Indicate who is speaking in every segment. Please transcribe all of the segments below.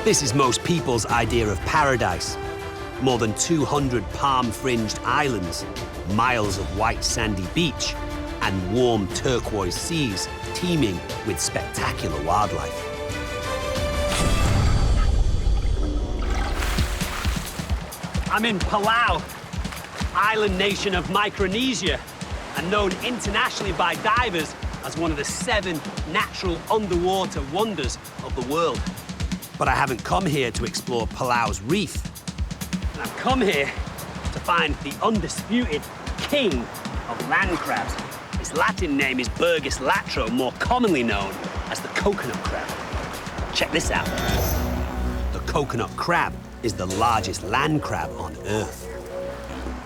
Speaker 1: This is most people's idea of paradise. More than 200 palm-fringed islands, miles of white sandy beach, and warm turquoise seas teeming with spectacular wildlife. I'm in Palau, island nation of Micronesia, and known internationally by divers as one of the 7 natural underwater wonders of the world. But I haven't come here to explore Palau's reef. I've come here to find the undisputed king of land crabs. Its Latin name is Burgess latro, more commonly known as the coconut crab. Check this out. The coconut crab is the largest land crab on Earth.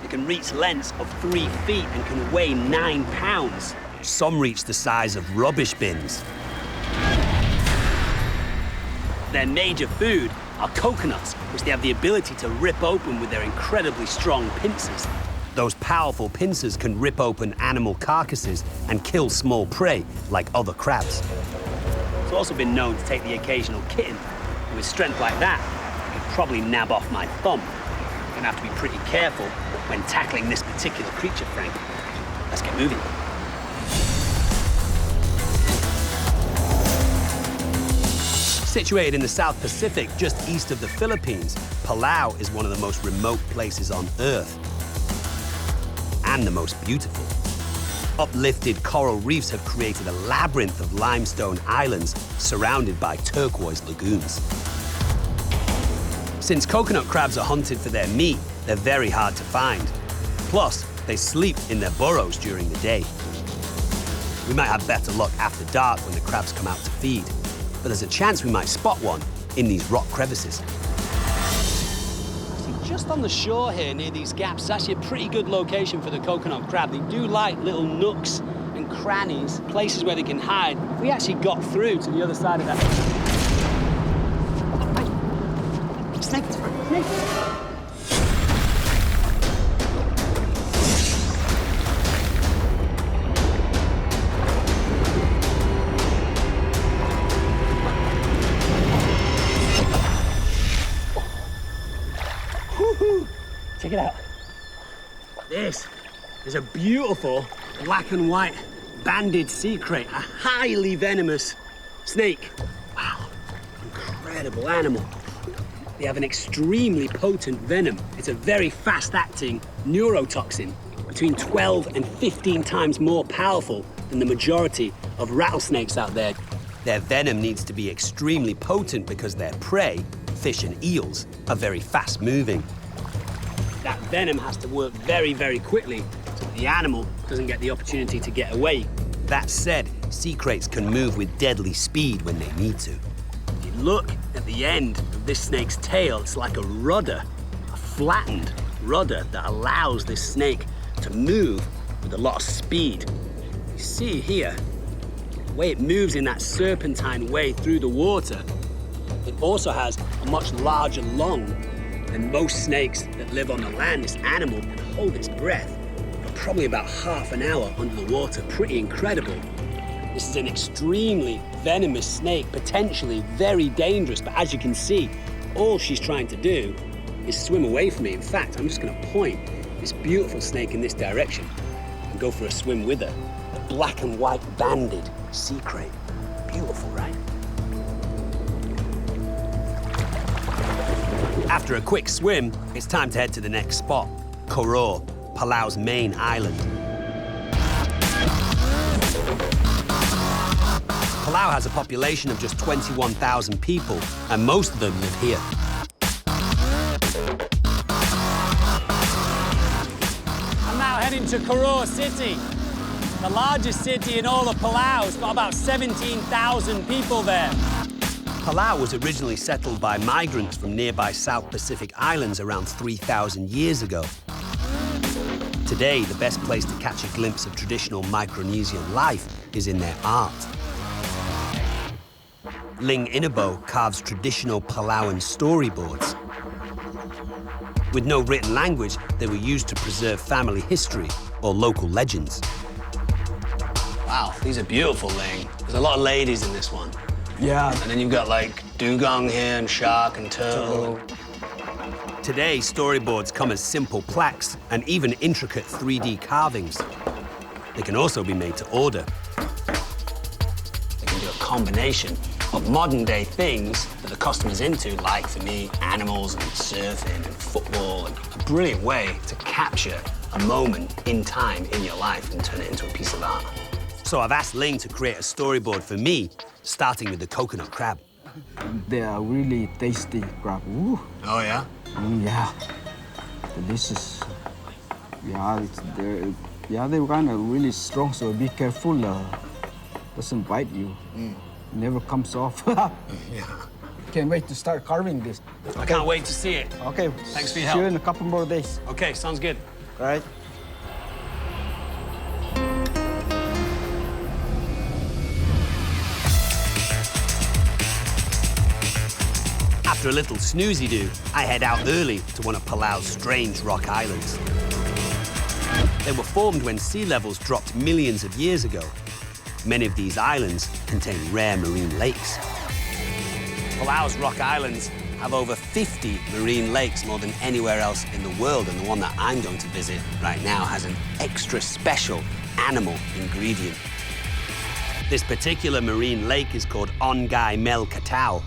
Speaker 1: It can reach lengths of 3 feet and can weigh 9 pounds. Some reach the size of rubbish bins. Their major food are coconuts, which they have the ability to rip open with their incredibly strong pincers. Those powerful pincers can rip open animal carcasses and kill small prey like other crabs. It's also been known to take the occasional kitten. And with strength like that, it could probably nab off my thumb. You're gonna have to be pretty careful when tackling this particular creature, Frank. Let's get moving. Situated in the South Pacific, just east of the Philippines, Palau is one of the most remote places on Earth. And the most beautiful. Uplifted coral reefs have created a labyrinth of limestone islands surrounded by turquoise lagoons. Since coconut crabs are hunted for their meat, they're very hard to find. Plus, they sleep in their burrows during the day. We might have better luck after dark when the crabs come out to feed, but there's a chance we might spot one in these rock crevices. Just on the shore here, near these gaps, it's actually a pretty good location for the coconut crab. They do like little nooks and crannies, places where they can hide. If we actually got through to the other side of that... Snake! Snake! Check it out. This is a beautiful black and white banded sea crate, a highly venomous snake. Wow, incredible animal. They have an extremely potent venom. It's a very fast-acting neurotoxin, between 12 and 15 times more powerful than the majority of rattlesnakes out there. Their venom needs to be extremely potent because their prey, fish and eels, are very fast-moving. That venom has to work very, very quickly so that the animal doesn't get the opportunity to get away. That said, sea crates can move with deadly speed when they need to. If you look at the end of this snake's tail, it's like a rudder, a flattened rudder that allows this snake to move with a lot of speed. You see here, the way it moves in that serpentine way through the water, it also has a much larger lung than most snakes that live on the land. This animal can hold its breath for probably about half an hour under the water. Pretty incredible. This is an extremely venomous snake, potentially very dangerous, but as you can see, all she's trying to do is swim away from me. In fact, I'm just gonna point this beautiful snake in this direction and go for a swim with her. A black and white banded sea crate. Beautiful, right? After a quick swim, it's time to head to the next spot, Koror, Palau's main island. Palau has a population of just 21,000 people, and most of them live here. I'm now heading to Koror City, the largest city in all of Palau. It's got about 17,000 people there. Palau was originally settled by migrants from nearby South Pacific islands around 3,000 years ago. Today, the best place to catch a glimpse of traditional Micronesian life is in their art. Ling Inabo carves traditional Palauan storyboards. With no written language, they were used to preserve family history or local legends. Wow, these are beautiful, Ling. There's a lot of ladies in this one. Yeah. And then you've got like dugong here and shark and turtle.
Speaker 2: Today, storyboards come as simple plaques and even intricate 3D carvings. They can also be made to order.
Speaker 1: They can do a combination of modern-day things that the customer's into, like, for me, animals and surfing and football, and a brilliant way to capture a moment in time in your life and turn it into a piece of art.
Speaker 2: So I've asked Ling to create a storyboard for me, starting with the coconut crab.
Speaker 3: They are really tasty crab. Ooh.
Speaker 1: Oh, yeah?
Speaker 3: Yeah. Delicious. Yeah, they're kind of really strong, so be careful. Doesn't bite you. Never comes off.
Speaker 1: Yeah.
Speaker 3: Can't wait to start carving this.
Speaker 1: I can't wait to see it.
Speaker 3: Okay.
Speaker 1: Thanks for your
Speaker 3: See you
Speaker 1: help.
Speaker 3: in a couple more days.
Speaker 1: Okay, sounds good.
Speaker 3: All right.
Speaker 2: After a little snoozy-do, I head out early to one of Palau's strange rock islands. They were formed when sea levels dropped millions of years ago. Many of these islands contain rare marine lakes. Palau's rock islands have over 50 marine lakes, more than anywhere else in the world, and the one that I'm going to visit right now has an extra special animal ingredient. This particular marine lake is called Ongai Mel Katau.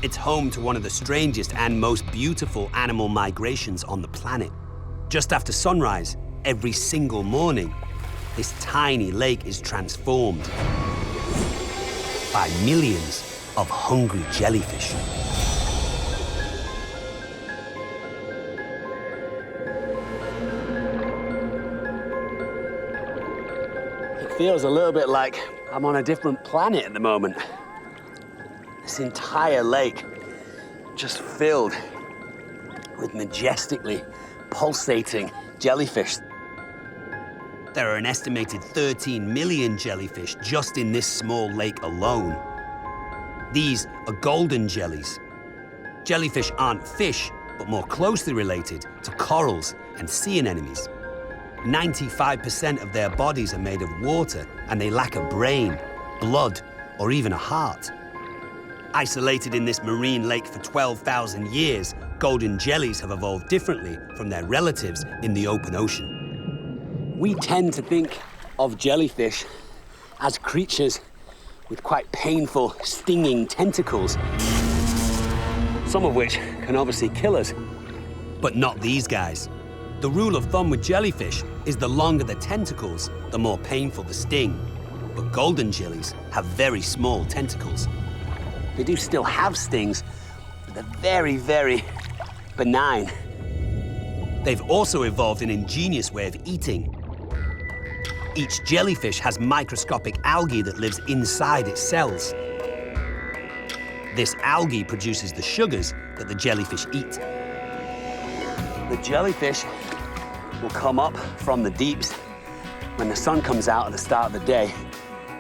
Speaker 2: It's home to one of the strangest and most beautiful animal migrations on the planet. Just after sunrise, every single morning, this tiny lake is transformed by millions of hungry jellyfish.
Speaker 1: It feels a little bit like I'm on a different planet at the moment. This entire lake just filled with majestically pulsating jellyfish.
Speaker 2: There are an estimated 13 million jellyfish just in this small lake alone. These are golden jellies. Jellyfish aren't fish, but more closely related to corals and sea anemones. 95% of their bodies are made of water, and they lack a brain, blood, or even a heart. Isolated in this marine lake for 12,000 years, golden jellies have evolved differently from their relatives in the open ocean.
Speaker 1: We tend to think of jellyfish as creatures with quite painful, stinging tentacles, some of which can obviously kill us.
Speaker 2: But not these guys. The rule of thumb with jellyfish is the longer the tentacles, the more painful the sting. But golden jellies have very small tentacles.
Speaker 1: They do still have stings, but they're very, very benign.
Speaker 2: They've also evolved an ingenious way of eating. Each jellyfish has microscopic algae that lives inside its cells. This algae produces the sugars that the jellyfish eat.
Speaker 1: The jellyfish will come up from the deeps when the sun comes out at the start of the day,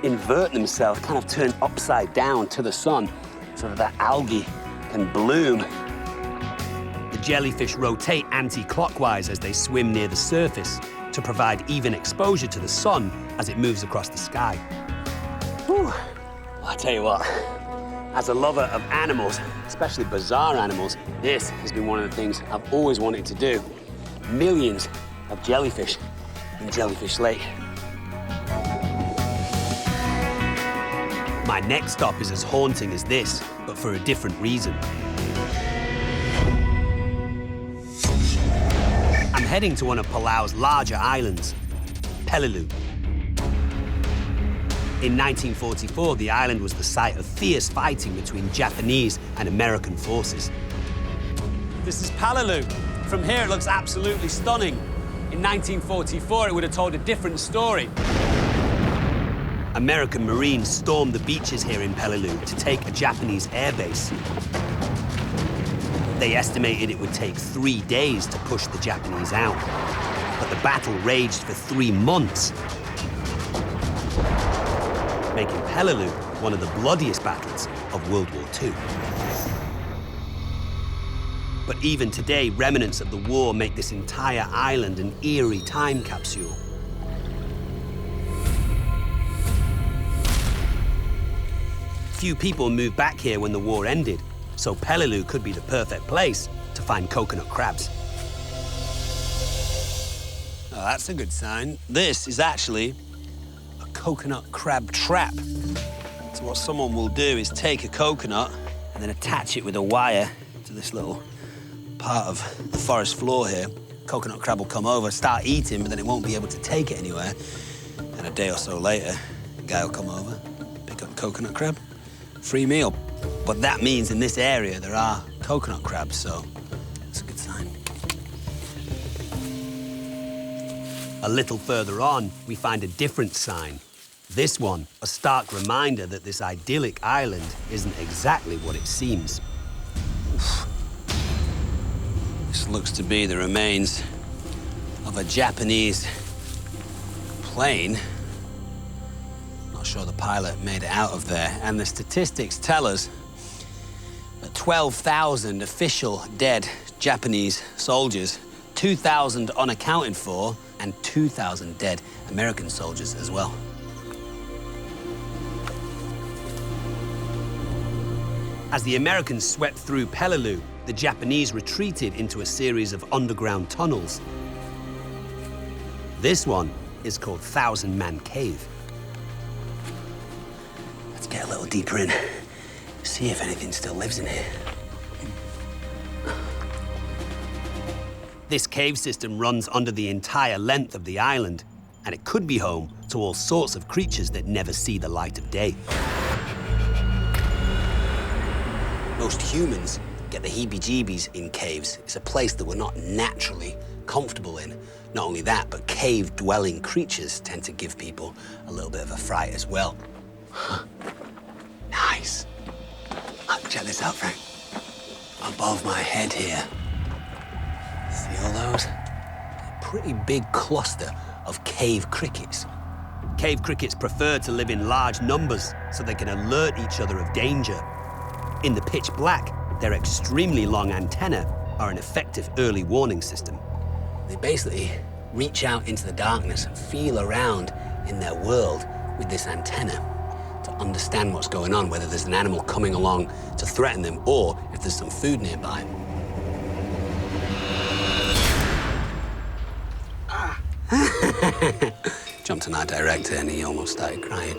Speaker 1: invert themselves, kind of turn upside down to the sun so that algae can bloom.
Speaker 2: The jellyfish rotate anti-clockwise as they swim near the surface to provide even exposure to the sun as it moves across the sky.
Speaker 1: Whew. Well, I tell you what, as a lover of animals, especially bizarre animals, this has been one of the things I've always wanted to do. Millions of jellyfish in Jellyfish Lake.
Speaker 2: My next stop is as haunting as this, but for a different reason. I'm heading to one of Palau's larger islands, Peleliu. In 1944, the island was the site of fierce fighting between Japanese and American forces.
Speaker 1: This is Peleliu. From here, it looks absolutely stunning. In 1944, it would have told a different story.
Speaker 2: American Marines stormed the beaches here in Peleliu to take a Japanese airbase. They estimated it would take 3 days to push the Japanese out, but the battle raged for 3 months, making Peleliu one of the bloodiest battles of World War II. But even today, remnants of the war make this entire island an eerie time capsule. few people moved back here when the war ended, so Peleliu could be the perfect place to find coconut crabs. Oh, that's a good sign. This is actually a coconut crab trap. So what someone will do is take a coconut and then attach it with a wire to this little part of the forest floor here. Coconut crab will come over, start eating, but then it won't be able to take it anywhere. And a day or so later, the guy will come over, pick up coconut crab, free meal. But that means in this area there are coconut crabs, so it's a good sign. A little further on, we find a different sign. This one, a stark reminder that this idyllic island isn't exactly what it seems. Oof. This looks to be the remains of a Japanese plane. Not sure the pilot made it out of there. And the statistics tell us that 12,000 official dead Japanese soldiers, 2,000 unaccounted for, and 2,000 dead American soldiers as well. As the Americans swept through Peleliu, the Japanese retreated into a series of underground tunnels. This one is called Thousand Man Cave. Let's get a little deeper in, see if anything still lives in here. This cave system runs under the entire length of the island, and it could be home to all sorts of creatures that never see the light of day. Most humans get the heebie-jeebies in caves. It's a place that we're not naturally comfortable in. Not only that, but cave-dwelling creatures tend to give people a little bit of a fright as well. Nice. Look, check this out, Frank. Above my head here. See all those? A pretty big cluster of cave crickets. Cave crickets prefer to live in large numbers so they can alert each other of danger. In the pitch black, their extremely long antennae are an effective early warning system. They basically reach out into the darkness and feel around in their world with this antenna to understand what's going on, whether there's an animal coming along to threaten them or if there's some food nearby. Jumped on our director and he almost started crying.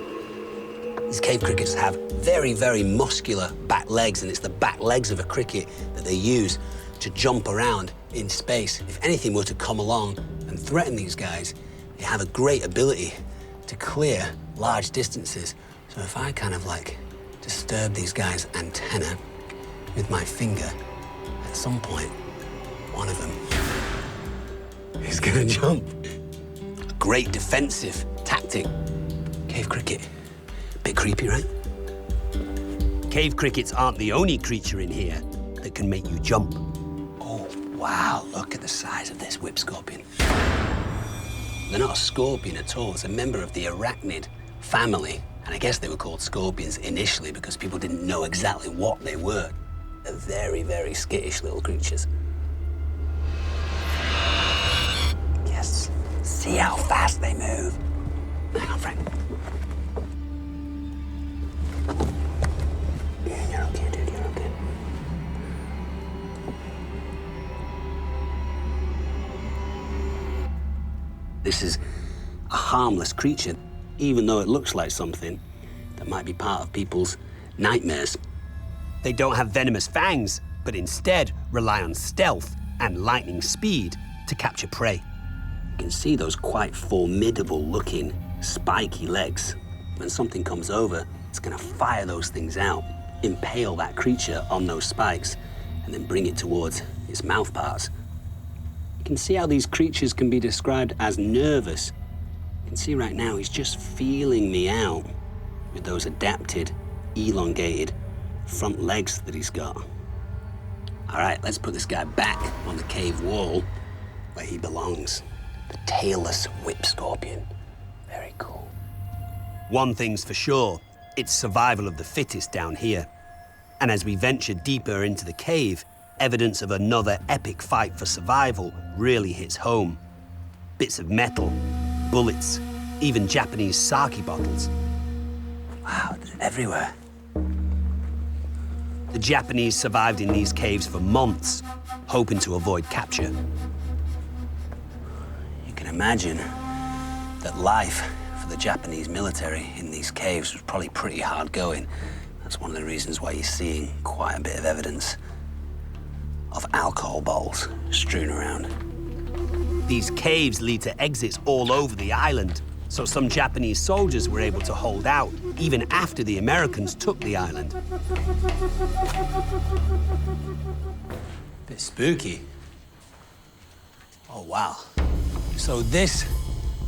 Speaker 2: These cave crickets have very, very muscular back legs, and it's the back legs of a cricket that they use to jump around in space. If anything were to come along and threaten these guys, they have a great ability to clear large distances. So if I kind of like disturb these guys' antenna with my finger, at some point, one of them is gonna jump. A great defensive tactic. Cave cricket. Bit creepy, right? Cave crickets aren't the only creature in here that can make you jump. Oh, wow, look at the size of this whip scorpion. They're not a scorpion at all. It's a member of the arachnid family. And I guess they were called scorpions initially because people didn't know exactly what they were. They're very, very skittish little creatures. Yes, see how fast they move. Hang on, Frank. You're okay, dude, you're okay. This is a harmless creature, even though it looks like something that might be part of people's nightmares. They don't have venomous fangs, but instead rely on stealth and lightning speed to capture prey. You can see those quite formidable-looking, spiky legs. When something comes over, it's gonna fire those things out, impale that creature on those spikes, and then bring it towards its mouth parts. You can see how these creatures can be described as nervous. You can see right now he's just feeling me out with those adapted, elongated front legs that he's got. All right, let's put this guy back on the cave wall where he belongs. The tailless whip scorpion. Very cool. One thing's for sure, it's survival of the fittest down here. And as we venture deeper into the cave, evidence of another epic fight for survival really hits home. Bits of metal, bullets, even Japanese sake bottles. Wow, they're everywhere. The Japanese survived in these caves for months, hoping to avoid capture. You can imagine that life for the Japanese military in these caves was probably pretty hard going. That's one of the reasons why you're seeing quite a bit of evidence of alcohol bottles strewn around. These caves lead to exits all over the island, so some Japanese soldiers were able to hold out even after the Americans took the island. Bit spooky. Oh, wow. So this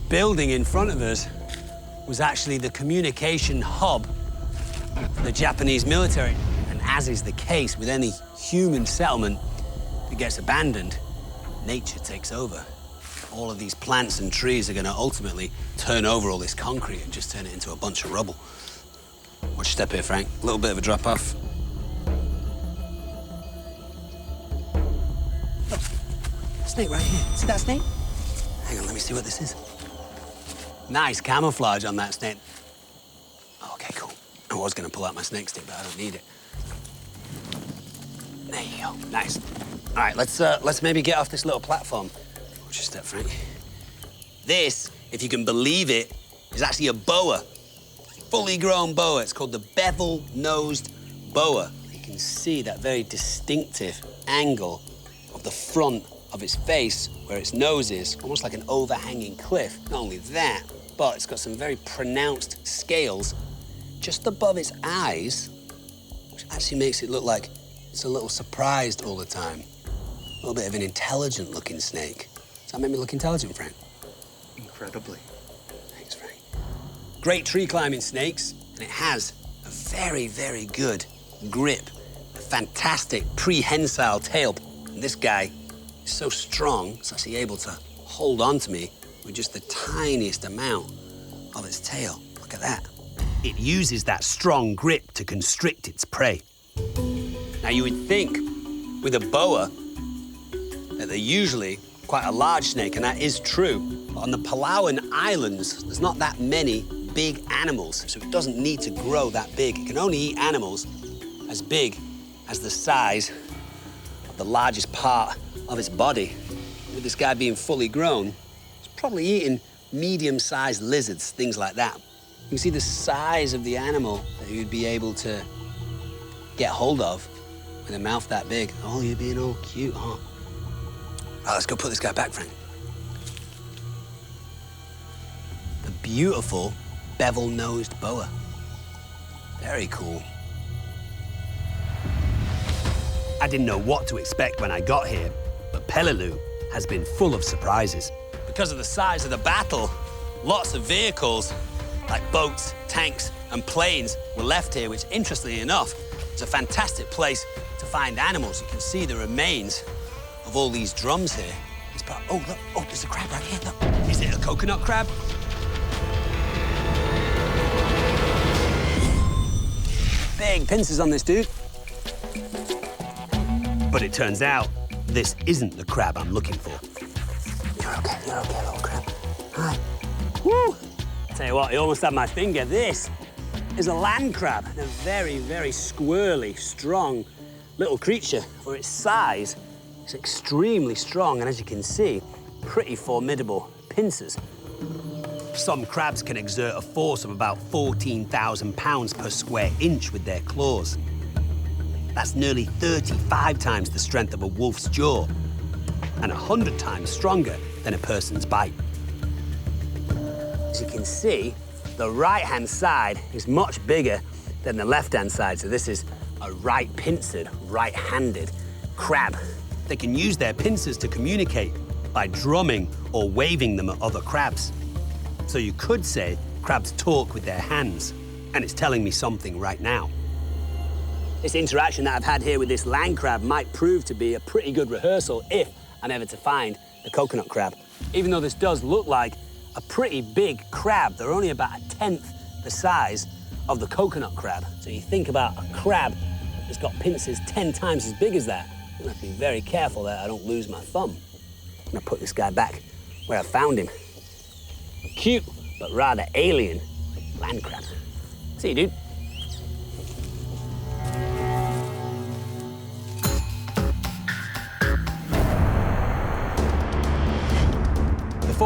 Speaker 2: building in front of us was actually the communication hub for the Japanese military. And as is the case with any human settlement that gets abandoned, nature takes over. All of these plants and trees are going to ultimately turn over all this concrete and just turn it into a bunch of rubble. Watch your step here, Frank. A little bit of a drop-off. Look, snake right here. See that snake? Hang on, let me see what this is. Nice camouflage on that snake. Oh, okay, cool. I was going to pull out my snake stick, but I don't need it. There you go. Nice. All right, let's maybe get off this little platform. Watch your step, Frank. This, if you can believe it, is actually a boa. Fully grown boa. It's called the bevel-nosed boa. You can see that very distinctive angle of the front of its face, where its nose is, almost like an overhanging cliff. Not only that, but it's got some very pronounced scales just above its eyes, which actually makes it look like it's a little surprised all the time. A little bit of an intelligent-looking snake. Does that make me look intelligent, Frank?
Speaker 4: Incredibly.
Speaker 2: Thanks, Frank. Great tree climbing snakes, and it has a very, very good grip. A fantastic prehensile tail. And this guy is so strong, it's actually able to hold on to me with just the tiniest amount of its tail. Look at that. It uses that strong grip to constrict its prey. Now, you would think with a boa that they're usually quite a large snake, and that is true. But on the Palauan Islands, there's not that many big animals, so it doesn't need to grow that big. It can only eat animals as big as the size of the largest part of its body. With this guy being fully grown, it's probably eating medium-sized lizards, things like that. You can see the size of the animal that you'd be able to get hold of with a mouth that big. Oh, you're being all cute, huh? Right, let's go put this guy back, Frank. The beautiful bevel-nosed boa. Very cool. I didn't know what to expect when I got here, but Peleliu has been full of surprises. Because of the size of the battle, lots of vehicles like boats, tanks, and planes were left here, which, interestingly enough, is a fantastic place to find animals. You can see the remains of all these drums here. Oh, look, oh, there's a crab right here, look. Is it a coconut crab? Big pincers on this dude. But it turns out this isn't the crab I'm looking for. You're okay, little crab. Hi. Woo! Tell you what, he almost had my finger. This is a land crab, and a very, very squirrely, strong little creature. For its size, it's extremely strong, and as you can see, pretty formidable pincers. Some crabs can exert a force of about 14,000 pounds per square inch with their claws. That's nearly 35 times the strength of a wolf's jaw, and 100 times stronger than a person's bite. As you can see, the right-hand side is much bigger than the left-hand side, so this is a right-pincered, right-handed crab. They can use their pincers to communicate by drumming or waving them at other crabs. So you could say crabs talk with their hands, and it's telling me something right now. This interaction that I've had here with this land crab might prove to be a pretty good rehearsal if I'm ever to find the coconut crab. Even though this does look like a pretty big crab, they're only about 1/10 the size of the coconut crab. So you think about a crab that's got pincers 10 times as big as that. I'm gonna have to be very careful that I don't lose my thumb. I'm gonna put this guy back where I found him. Cute, but rather alien land crab. See you, dude.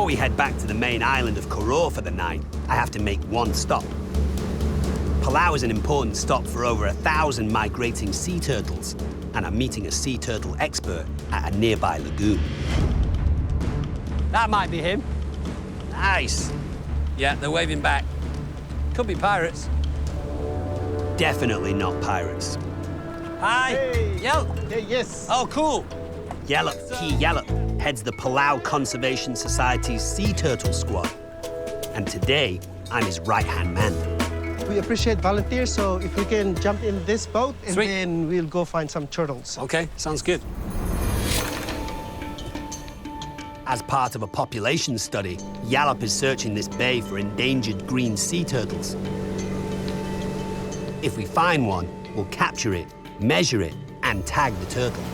Speaker 2: Before we head back to the main island of Koror for the night, I have to make one stop. Palau is an important stop for over 1,000 migrating sea turtles, and I'm meeting a sea turtle expert at a nearby lagoon.
Speaker 1: That might be him.
Speaker 2: Nice.
Speaker 1: Yeah, they're waving back. Could be pirates.
Speaker 2: Definitely not pirates.
Speaker 1: Hi.
Speaker 5: Hey.
Speaker 1: Yelp.
Speaker 5: Hey, yes.
Speaker 1: Oh, cool.
Speaker 2: Yellop, Key Yellop, heads the Palau Conservation Society's Sea Turtle Squad. And today, I'm his right-hand man.
Speaker 5: We appreciate volunteers, so if we can jump in this boat, and
Speaker 1: Sweet.
Speaker 5: then we'll go find some turtles.
Speaker 1: Okay, sounds good.
Speaker 2: As part of a population study, Yallop is searching this bay for endangered green sea turtles. If we find one, we'll capture it, measure it, and tag the turtle.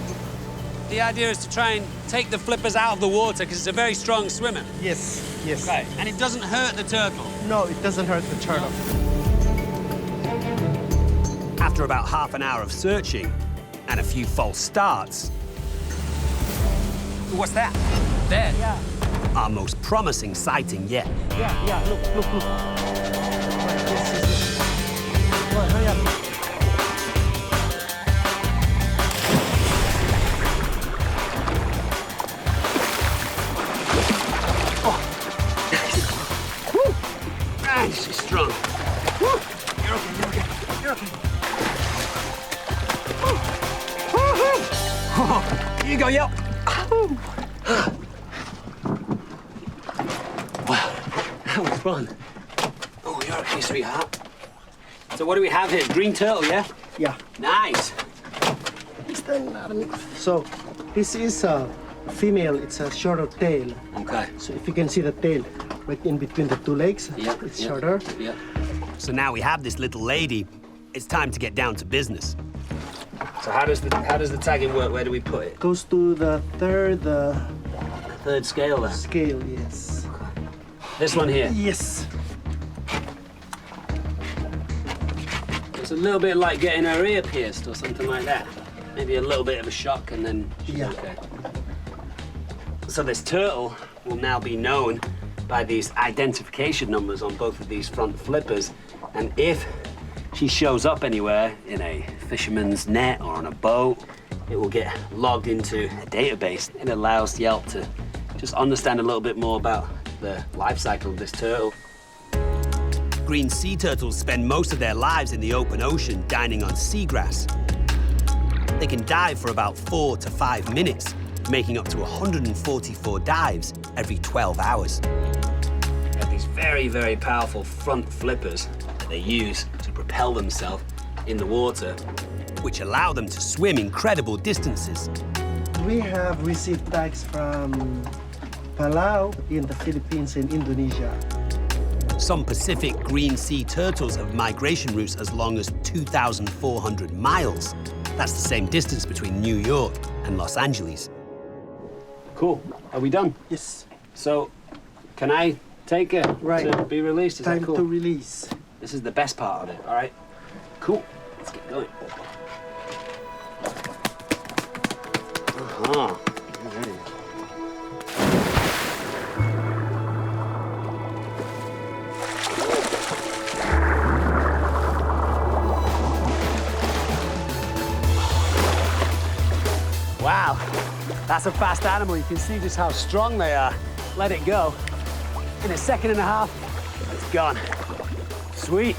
Speaker 1: The idea is to try and take the flippers out of the water because it's a very strong swimmer.
Speaker 5: Yes, yes.
Speaker 1: Okay, and it doesn't hurt the turtle.
Speaker 5: No, it doesn't hurt the turtle.
Speaker 2: After about half an hour of searching and a few false starts,
Speaker 1: What's that? There.
Speaker 5: Yeah,
Speaker 2: our most promising sighting yet.
Speaker 5: yeah. Look. Right, yes. Come on, hurry up.
Speaker 2: Man, she's strong.
Speaker 1: You're okay.
Speaker 2: Here you go, Yelp.
Speaker 1: Wow, that was fun. Oh, you're okay, sweetheart. So what do we have here? Green turtle, yeah?
Speaker 5: Yeah.
Speaker 1: Nice.
Speaker 5: So, this is a female. It's a shorter tail.
Speaker 1: Okay.
Speaker 5: So if you can see the tail right in between the two legs,
Speaker 1: Yeah,
Speaker 5: it's
Speaker 1: yeah.
Speaker 5: shorter.
Speaker 1: Yeah.
Speaker 2: So now we have this little lady. It's time to get down to business.
Speaker 1: So how does the tagging work? Where do we put it?
Speaker 5: Goes to the third
Speaker 1: Third scale then.
Speaker 5: scale, yes.
Speaker 1: This one here.
Speaker 5: Yes.
Speaker 1: It's a little bit like getting her ear pierced or something like that. Maybe a little bit of a shock and then she's
Speaker 5: Yeah.
Speaker 1: okay. So this turtle will now be known by these identification numbers on both of these front flippers. And if she shows up anywhere in a fisherman's net or on a boat, it will get logged into a database. It allows Yelp to just understand a little bit more about the life cycle of this turtle.
Speaker 2: Green sea turtles spend most of their lives in the open ocean dining on seagrass. They can dive for about 4 to 5 minutes, making up to 144 dives every 12 hours.
Speaker 1: They have these very, very powerful front flippers that they use to propel themselves in the water.
Speaker 2: which allow them to swim incredible distances.
Speaker 5: We have received tags from Palau in the Philippines and Indonesia.
Speaker 2: Some Pacific green sea turtles have migration routes as long as 2,400 miles. That's the same distance between New York and Los Angeles.
Speaker 1: Cool. Are we done?
Speaker 5: Yes.
Speaker 1: So, can I take her
Speaker 5: Right.
Speaker 1: to be released? Is
Speaker 5: Time
Speaker 1: that cool?
Speaker 5: to release.
Speaker 1: This is the best part of it, all right? Cool. Let's get going. Uh-huh. Ready. Wow, that's a fast animal. You can see just how strong they are. Let it go. In a second and a half, it's gone. Sweet.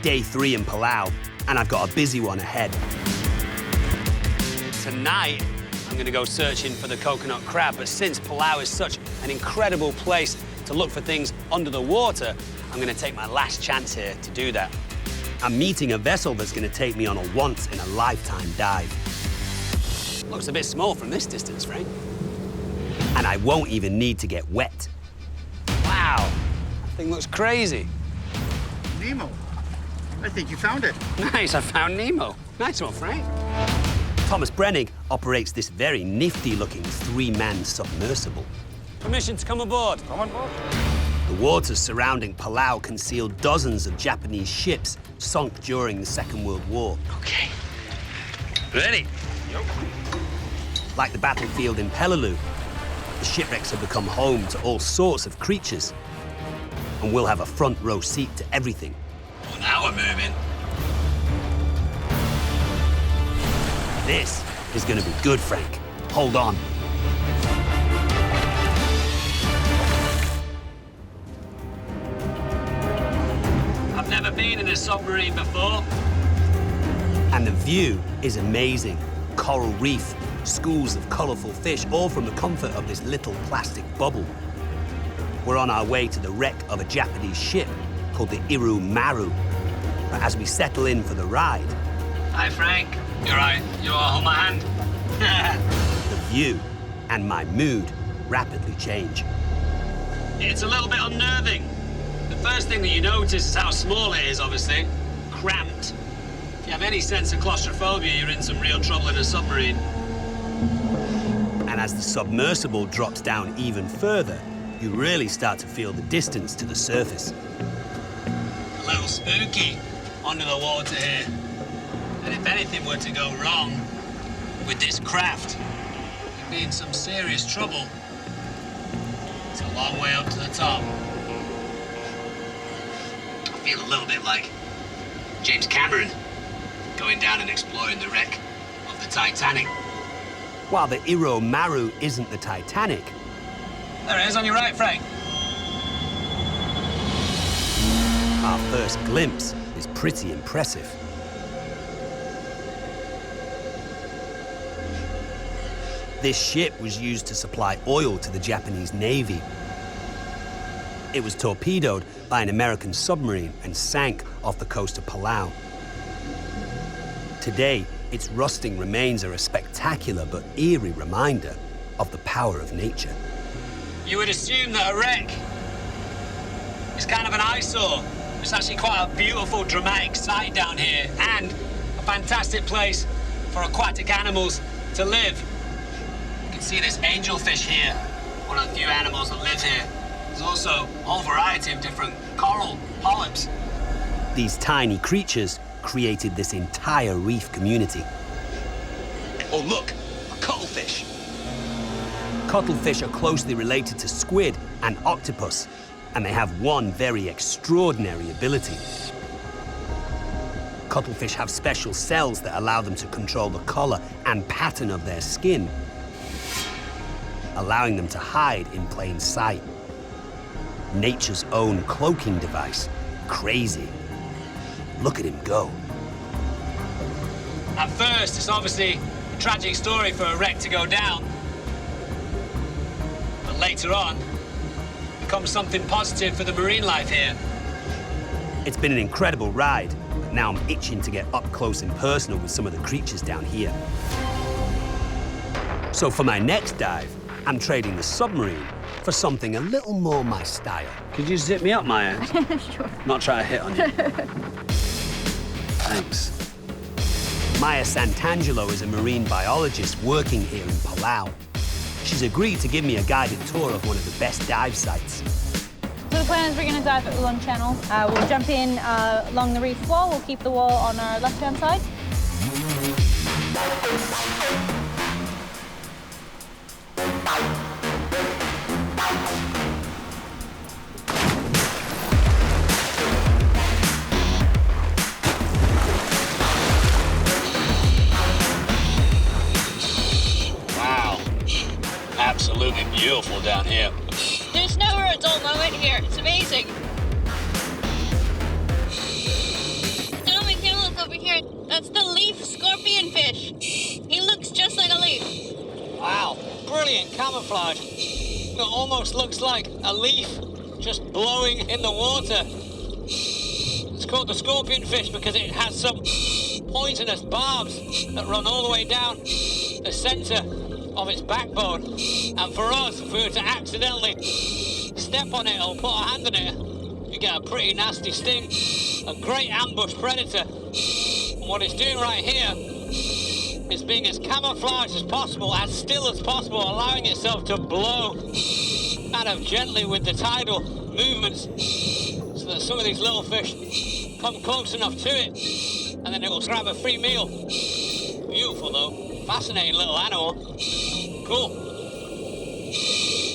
Speaker 2: Day 3 in Palau, and I've got a busy one ahead.
Speaker 1: Tonight, I'm gonna go searching for the coconut crab, but since Palau is such an incredible place to look for things under the water, I'm gonna take my last chance here to do that.
Speaker 2: I'm meeting a vessel that's going to take me on a once-in-a-lifetime dive.
Speaker 1: Looks a bit small from this distance, Frank.
Speaker 2: And I won't even need to get wet.
Speaker 1: Wow, that thing looks crazy.
Speaker 4: Nemo, I think you found it.
Speaker 1: Nice, I found Nemo. Nice one, Frank.
Speaker 2: Thomas Brennig operates this very nifty-looking 3-man submersible.
Speaker 1: Permission to come aboard.
Speaker 4: Come on board.
Speaker 2: The waters surrounding Palau concealed dozens of Japanese ships sunk during the Second World War.
Speaker 1: Okay. Ready?
Speaker 2: Like the battlefield in Palau, the shipwrecks have become home to all sorts of creatures. And we'll have a front row seat to everything.
Speaker 1: Well, now we're moving.
Speaker 2: This is going to be good, Frank. Hold on.
Speaker 1: I've never been in a submarine before.
Speaker 2: And the view is amazing. Coral reef, schools of colourful fish, all from the comfort of this little plastic bubble. We're on our way to the wreck of a Japanese ship called the Iru Maru. But as we settle in for the ride...
Speaker 1: Hi, Frank. You're right. You all hold my hand.
Speaker 2: the view and my mood rapidly change.
Speaker 1: It's a little bit unnerving. The first thing that you notice is how small it is, obviously. Cramped. If you have any sense of claustrophobia, you're in some real trouble in a submarine.
Speaker 2: And as the submersible drops down even further, you really start to feel the distance to the surface.
Speaker 1: A little spooky under the water here. And if anything were to go wrong with this craft, you'd be in some serious trouble. It's a long way up to the top. I feel a little bit like James Cameron going down and exploring the wreck of the Titanic.
Speaker 2: While the Iru Maru isn't the Titanic...
Speaker 1: There it is on your right, Frank.
Speaker 2: Our first glimpse is pretty impressive. This ship was used to supply oil to the Japanese Navy. It was torpedoed by an American submarine and sank off the coast of Palau. Today, its rusting remains are a spectacular but eerie reminder of the power of nature.
Speaker 1: You would assume that a wreck is kind of an eyesore. It's actually quite a beautiful, dramatic sight down here and a fantastic place for aquatic animals to live. You can see this angelfish here, one of the few animals that live here. There's also a whole variety of different coral polyps.
Speaker 2: These tiny creatures created this entire reef community.
Speaker 1: Oh, look, a cuttlefish.
Speaker 2: Cuttlefish are closely related to squid and octopus, and they have one very extraordinary ability. Cuttlefish have special cells that allow them to control the color and pattern of their skin, allowing them to hide in plain sight. Nature's own cloaking device. Crazy. Look at him go.
Speaker 1: At first, it's obviously a tragic story for a wreck to go down. But later on, it becomes something positive for the marine life here.
Speaker 2: It's been an incredible ride, but now I'm itching to get up close and personal with some of the creatures down here. So for my next dive, I'm trading the submarine for something a little more my style.
Speaker 1: Could you zip me up, Maya?
Speaker 6: Sure.
Speaker 1: Not try to hit on you. Thanks.
Speaker 2: Maya Santangelo is a marine biologist working here in Palau. She's agreed to give me a guided tour of one of the best dive sites.
Speaker 6: So the plan is we're going to dive at Ulan Channel. We'll jump in along the reef wall. We'll keep the wall on our left-hand side.
Speaker 1: Wow. Absolutely beautiful down here.
Speaker 6: There's never a dull moment here. It's amazing. Gentlemen, take a look over here. That's the leaf scorpion fish. He looks just like a leaf.
Speaker 1: Wow. Brilliant camouflage. It almost looks like a leaf just blowing in the water. It's called the scorpion fish because it has some poisonous barbs that run all the way down the center of its backbone. And for us, if we were to accidentally step on it or put our hand on it, you get a pretty nasty sting. A great ambush predator. And what it's doing right here is being as camouflaged as possible, as still as possible, allowing itself to blow kind of gently with the tidal
Speaker 7: movements so that some of these little fish come close enough to it and then it will grab a free meal. Beautiful though, fascinating little animal. Cool.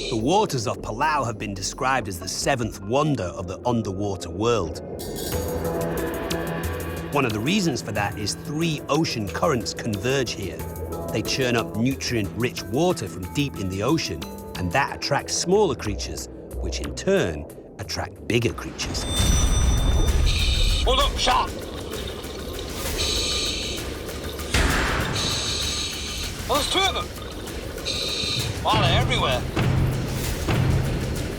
Speaker 2: The waters of Palau have been described as the seventh wonder of the underwater world. One of the reasons for that is 3 ocean currents converge here. They churn up nutrient-rich water from deep in the ocean, and that attracts smaller creatures, which in turn attract bigger creatures.
Speaker 7: Hold up, shark! Oh, there's 2 of them! Wow, they're everywhere.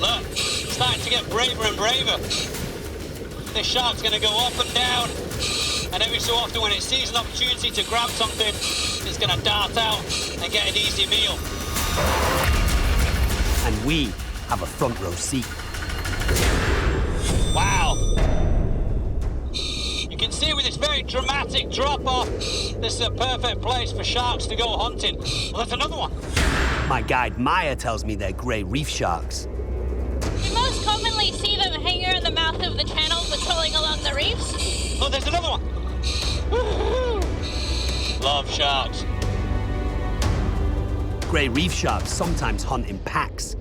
Speaker 7: Look, it's starting to get braver and braver. This shark's gonna go up and down, and every so often when it sees an opportunity to grab something, it's gonna dart out and get an easy meal.
Speaker 2: And we have a front row seat.
Speaker 7: Wow! You can see with this very dramatic drop-off, this is a perfect place for sharks to go hunting. Well, there's another one.
Speaker 2: My guide Maya tells me they're grey reef sharks.
Speaker 6: We most commonly see them hanging in the mouth of the channel patrolling along the reefs.
Speaker 7: Oh, there's another one. Woo-hoo-hoo. Love sharks.
Speaker 2: Grey reef sharks sometimes hunt in packs.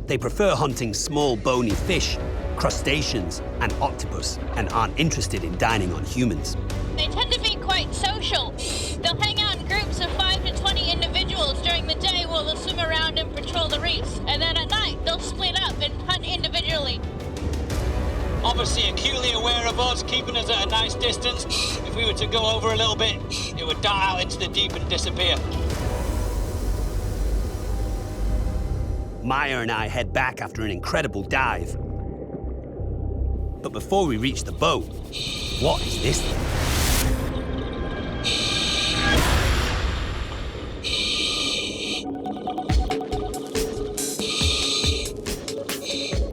Speaker 2: They prefer hunting small bony fish, crustaceans, and octopus, and aren't interested in dining on humans.
Speaker 6: They tend to be quite social. They'll hang out in groups of 5 to 20 individuals during the day while they'll swim around and patrol the reefs. And then at night, they'll split up and hunt individually.
Speaker 7: Obviously acutely aware of us, keeping us at a nice distance. If we were to go over a little bit, it would dart out into the deep and disappear.
Speaker 2: Maya and I head back after an incredible dive. But before we reach the boat, what is this thing?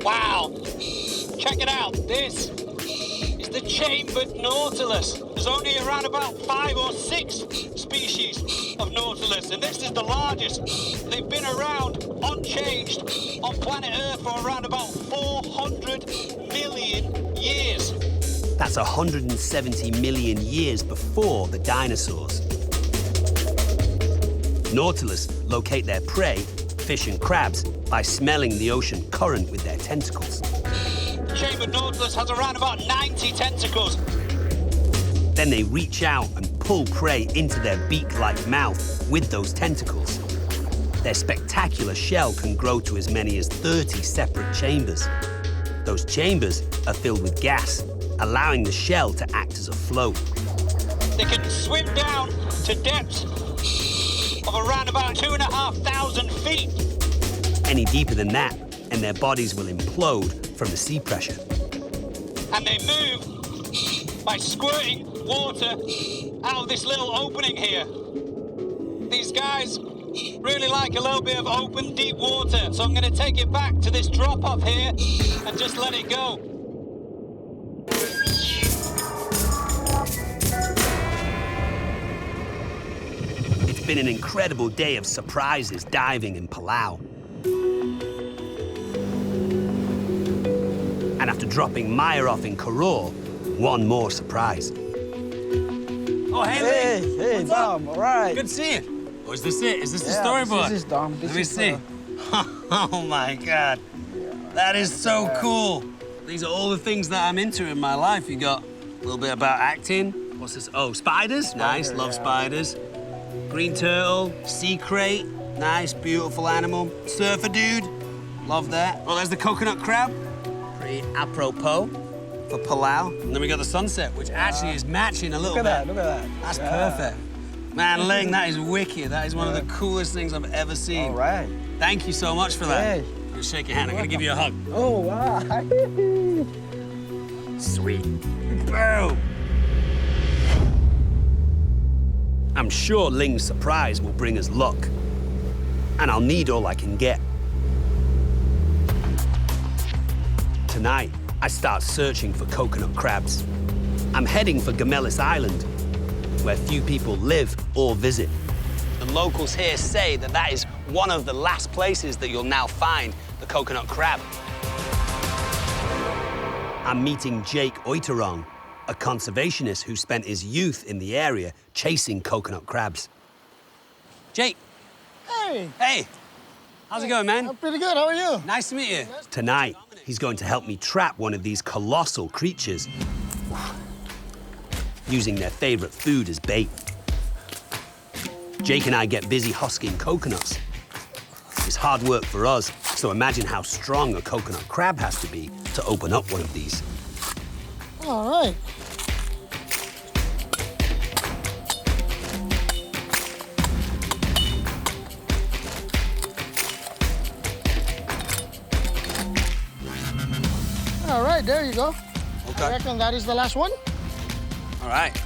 Speaker 7: Wow! Check it out. This is the chambered nautilus. There's only around about 5 or 6 species of nautilus, and this is the largest. They've been around unchanged on planet Earth for around about 400 million years.
Speaker 2: That's 170 million years before the dinosaurs. Nautilus locate their prey, fish and crabs, by smelling the ocean current with their tentacles.
Speaker 7: Chambered nautilus has around about 90 tentacles.
Speaker 2: Then they reach out and pull prey into their beak-like mouth with those tentacles. Their spectacular shell can grow to as many as 30 separate chambers. Those chambers are filled with gas, allowing the shell to act as a float.
Speaker 7: They can swim down to depths of around about 2,500 feet.
Speaker 2: Any deeper than that, and their bodies will implode from the sea pressure.
Speaker 7: And they move by squirting water out of this little opening here. These guys really like a little bit of open, deep water, so I'm going to take it back to this drop-off here and just let it go.
Speaker 2: It's been an incredible day of surprises diving in Palau. And after dropping Maya off in Koror, one more surprise.
Speaker 1: Oh, hey, Lee.
Speaker 3: Hey, Dom, all right.
Speaker 1: Good to see you. Oh, is this it? Is this the
Speaker 3: Yeah,
Speaker 1: storyboard?
Speaker 3: this is Dom. This
Speaker 1: Let me
Speaker 3: is,
Speaker 1: see. Oh, my God. That is so cool. These are all the things that I'm into in my life. You got a little bit about acting. What's this? Oh, spiders. Nice, love spiders. Green turtle, sea crate. Nice, beautiful animal. Surfer dude. Love that. Oh, there's the coconut crab. Pretty apropos for Palau. And then we got the sunset, which actually is matching a little
Speaker 3: Look at
Speaker 1: bit.
Speaker 3: that, look at that.
Speaker 1: That's
Speaker 3: Yeah.
Speaker 1: perfect. Man, Ling, that is wicked. That is one of the coolest things I've ever seen.
Speaker 3: All right.
Speaker 1: Thank you so much for that.
Speaker 3: Hey.
Speaker 1: I'm gonna shake your hand. I'm gonna give you a hug.
Speaker 3: Oh, wow.
Speaker 1: Sweet. Boom.
Speaker 2: I'm sure Ling's surprise will bring us luck. And I'll need all I can get. Tonight, I start searching for coconut crabs. I'm heading for Gemellis Island, where few people live or visit. The locals here say that that is one of the last places that you'll now find the coconut crab. I'm meeting Jake Oiterong, a conservationist who spent his youth in the area chasing coconut crabs. Jake.
Speaker 8: Hey.
Speaker 2: Hey. How's it going, man?
Speaker 8: I'm pretty good. How are you?
Speaker 2: Nice to meet you. Tonight, he's going to help me trap one of these colossal creatures, using their favorite food as bait. Jake and I get busy husking coconuts. It's hard work for us, so imagine how strong a coconut crab has to be to open up one of these.
Speaker 8: All right. All right, there you go.
Speaker 2: Okay.
Speaker 8: I reckon that is the last one.
Speaker 2: All right.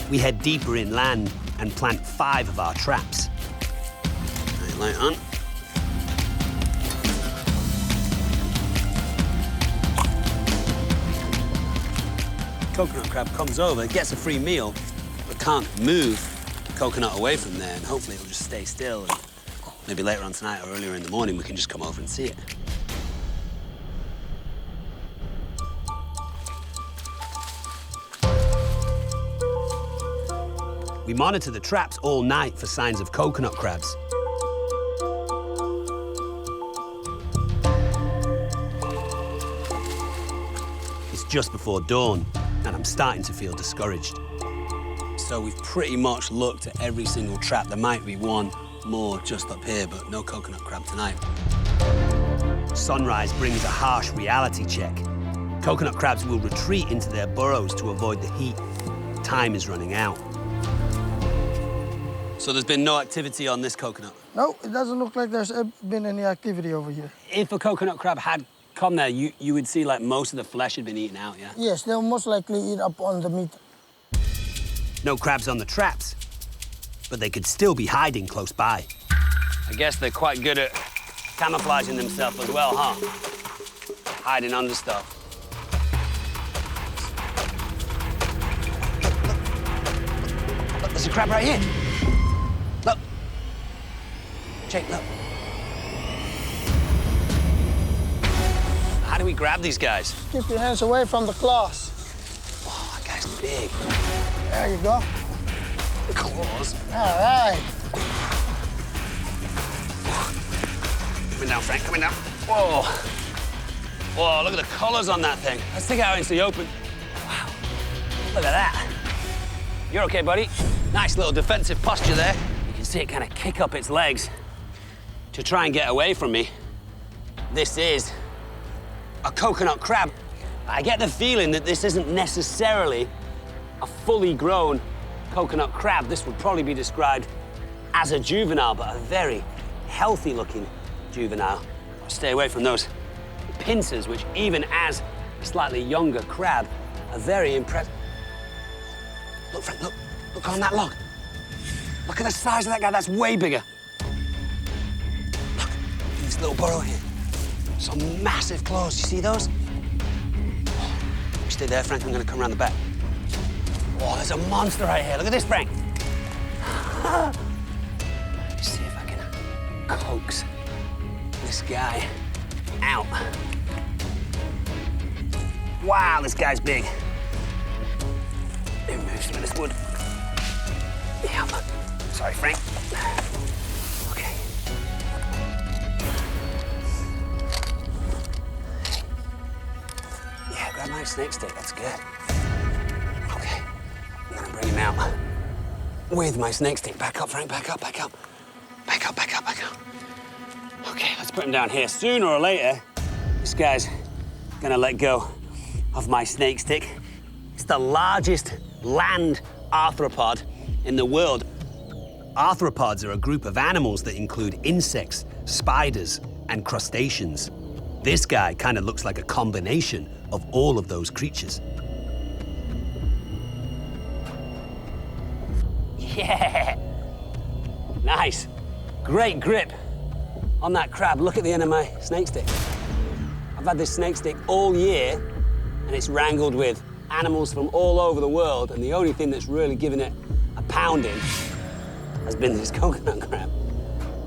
Speaker 2: We head deeper inland and plant 5 of our traps. Light on. Coconut crab comes over, gets a free meal, but can't move the coconut away from there, and hopefully it'll just stay still. And maybe later on tonight or earlier in the morning, we can just come over and see it. We monitor the traps all night for signs of coconut crabs. It's just before dawn, and I'm starting to feel discouraged. So we've pretty much looked at every single trap. There might be one more just up here, but no coconut crab tonight. Sunrise brings a harsh reality check. Coconut crabs will retreat into their burrows to avoid the heat. Time is running out. So there's been no activity on this coconut?
Speaker 8: No, it doesn't look like there's been any activity over here.
Speaker 2: If a coconut crab had come there, you would see like most of the flesh had been eaten out, yeah?
Speaker 8: Yes, they'll most likely eat up on the meat.
Speaker 2: No crabs on the traps, but they could still be hiding close by. I guess they're quite good at camouflaging themselves as well, huh? Hiding under stuff. Look, there's a crab right here. Look. Jake, look. How do we grab these guys?
Speaker 8: Keep your hands away from the claws.
Speaker 2: Oh, that guy's big.
Speaker 8: There you go.
Speaker 2: Claws.
Speaker 8: All right.
Speaker 2: Coming down, Frank, coming down. Whoa. Whoa, look at the colors on that thing. Let's take it out into the open. Wow. Look at that. You're okay, buddy. Nice little defensive posture there. You can see it kind of kick up its legs to try and get away from me. This is a coconut crab. I get the feeling that this isn't necessarily a fully grown coconut crab. This would probably be described as a juvenile, but a very healthy-looking juvenile. Stay away from those pincers, which even as a slightly younger crab, are very impressive. Look, Frank, look. Look on that log. Look at the size of that guy. That's way bigger. Look, in this little burrow here. Some massive claws. You see those? You stay there, Frank. I'm going to come around the back. Oh, there's a monster right here. Look at this, Frank. Let me see if I can coax this guy out. Wow, this guy's big. It moves through this wood. Yeah, sorry, Frank. Okay. Yeah, grab my snake stick, that's good. Okay, I'm gonna bring him out with my snake stick. Back up, Frank, back up, back up. Back up, back up, back up. Okay, let's put him down here. Sooner or later, this guy's gonna let go of my snake stick. It's the largest land arthropod in the world. Arthropods are a group of animals that include insects, spiders, and crustaceans. This guy kind of looks like a combination of all of those creatures. Yeah! Nice. Great grip on that crab. Look at the end of my snake stick. I've had this snake stick all year, and it's wrangled with animals from all over the world, and the only thing that's really given it a pounding has been this coconut crab.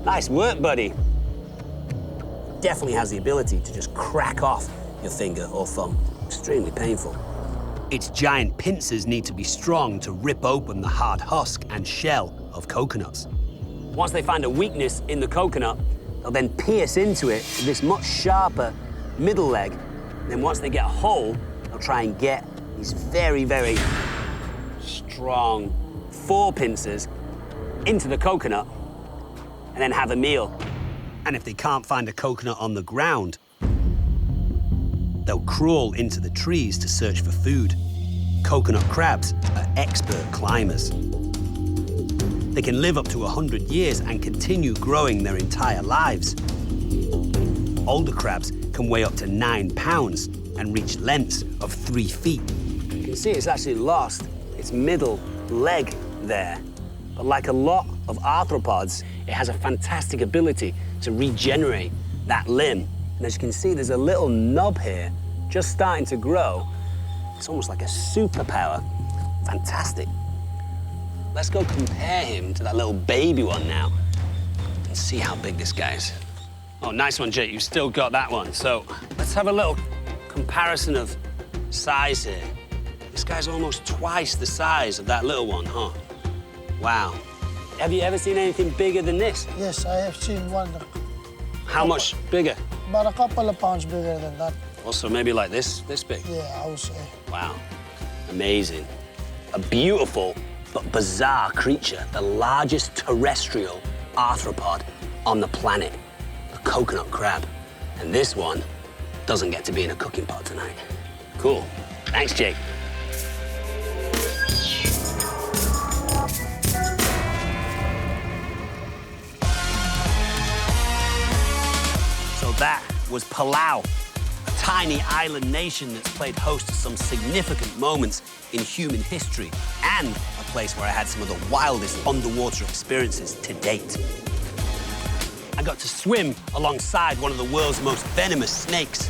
Speaker 2: Nice work, buddy. Definitely has the ability to just crack off your finger or thumb. Extremely painful. Its giant pincers need to be strong to rip open the hard husk and shell of coconuts. Once they find a weakness in the coconut, they'll then pierce into it with this much sharper middle leg. Then once they get a hole, they'll try and get these very, very strong fore pincers into the coconut and then have a meal. And if they can't find a coconut on the ground, they'll crawl into the trees to search for food. Coconut crabs are expert climbers. They can live up to 100 years and continue growing their entire lives. Older crabs can weigh up to 9 pounds and reach lengths of 3 feet. You can see it's actually lost its middle leg there. But like a lot of arthropods, it has a fantastic ability to regenerate that limb. And as you can see, there's a little knob here just starting to grow. It's almost like a superpower. Fantastic. Let's go compare him to that little baby one now and see how big this guy is. Oh, nice one, Jake. You've still got that one. So let's have a little comparison of size here. This guy's almost twice the size of that little one, huh? Wow. Have you ever seen anything bigger than this?
Speaker 8: Yes, I have seen one.
Speaker 2: How much bigger?
Speaker 8: About a couple of pounds bigger than that.
Speaker 2: Also, maybe like this big?
Speaker 8: Yeah, I would say.
Speaker 2: Wow. Amazing. A beautiful but bizarre creature, the largest terrestrial arthropod on the planet, the coconut crab. And this one doesn't get to be in a cooking pot tonight. Cool. Thanks, Jake. So that was Palau, a tiny island nation that's played host to some significant moments in human history and a place where I had some of the wildest underwater experiences to date. I got to swim alongside one of the world's most venomous snakes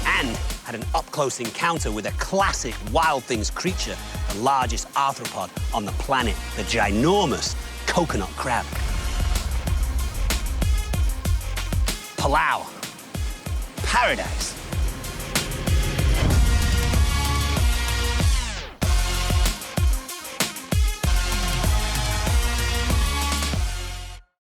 Speaker 2: and had an up-close encounter with a classic Wild Things creature, the largest arthropod on the planet, the ginormous coconut crab. Palau, paradise.